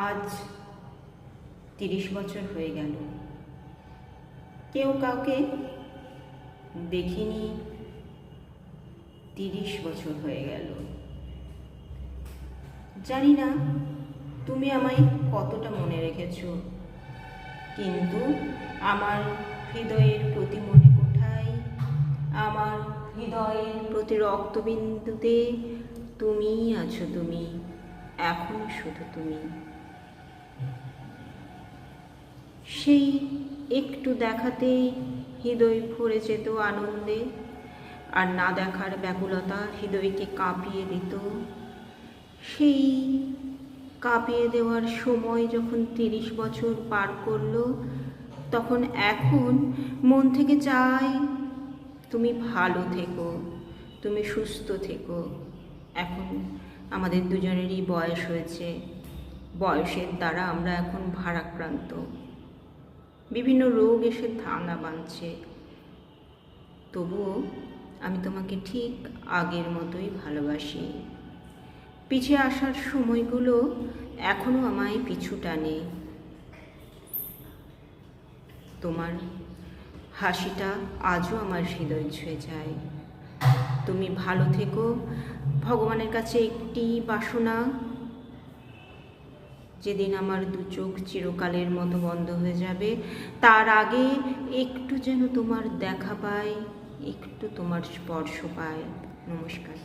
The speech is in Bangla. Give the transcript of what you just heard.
আজ 30 বছর হয়ে গেল। কেউ কাউকে দেখিনি, 30 বছর হয়ে গেল। জানি না তুমি আমায় কতটা মনে রেখেছো, কিন্তু আমার হৃদয়ের প্রতি মনে কোঠায়, আমার হৃদয়ের প্রতি রক্তবিন্দুতে তুমিই আছো। তুমি এখন শুধু তুমি। সেই একটু দেখাতেই হৃদয় ভরে যেত আনন্দে, আর না দেখার ব্যাকুলতা হৃদয়কে কাঁপিয়ে দিত। সেই কাঁপিয়ে দেওয়ার সময় যখন 30 বছর পার করলো, তখন এখন মন থেকে চাই তুমি ভালো থেকো, তুমি সুস্থ থেকো। এখন আমাদের দুজনেরই বয়স হয়েছে, বয়সের দ্বারা আমরা এখন ভারাক্রান্ত, বিভিন্ন রোগ এসে ধানা বাঁধছে। তবুও আমি তোমাকে ঠিক আগের মতোই ভালোবাসি। পিছিয়ে আসার সময়গুলো এখনো আমায় পিছু টানে। তোমার হাসিটা আজও আমার হৃদয় ছুঁয়ে যায়। তুমি ভালো থেকো। ভগবানের কাছে একটি বাসনা, যেদিন আমার দু চোখ চিরকালের মতো বন্ধ হয়ে যাবে, তার আগে একটু যেন তোমার দেখা পাই, একটু তোমার স্পর্শ পাই। নমস্কার।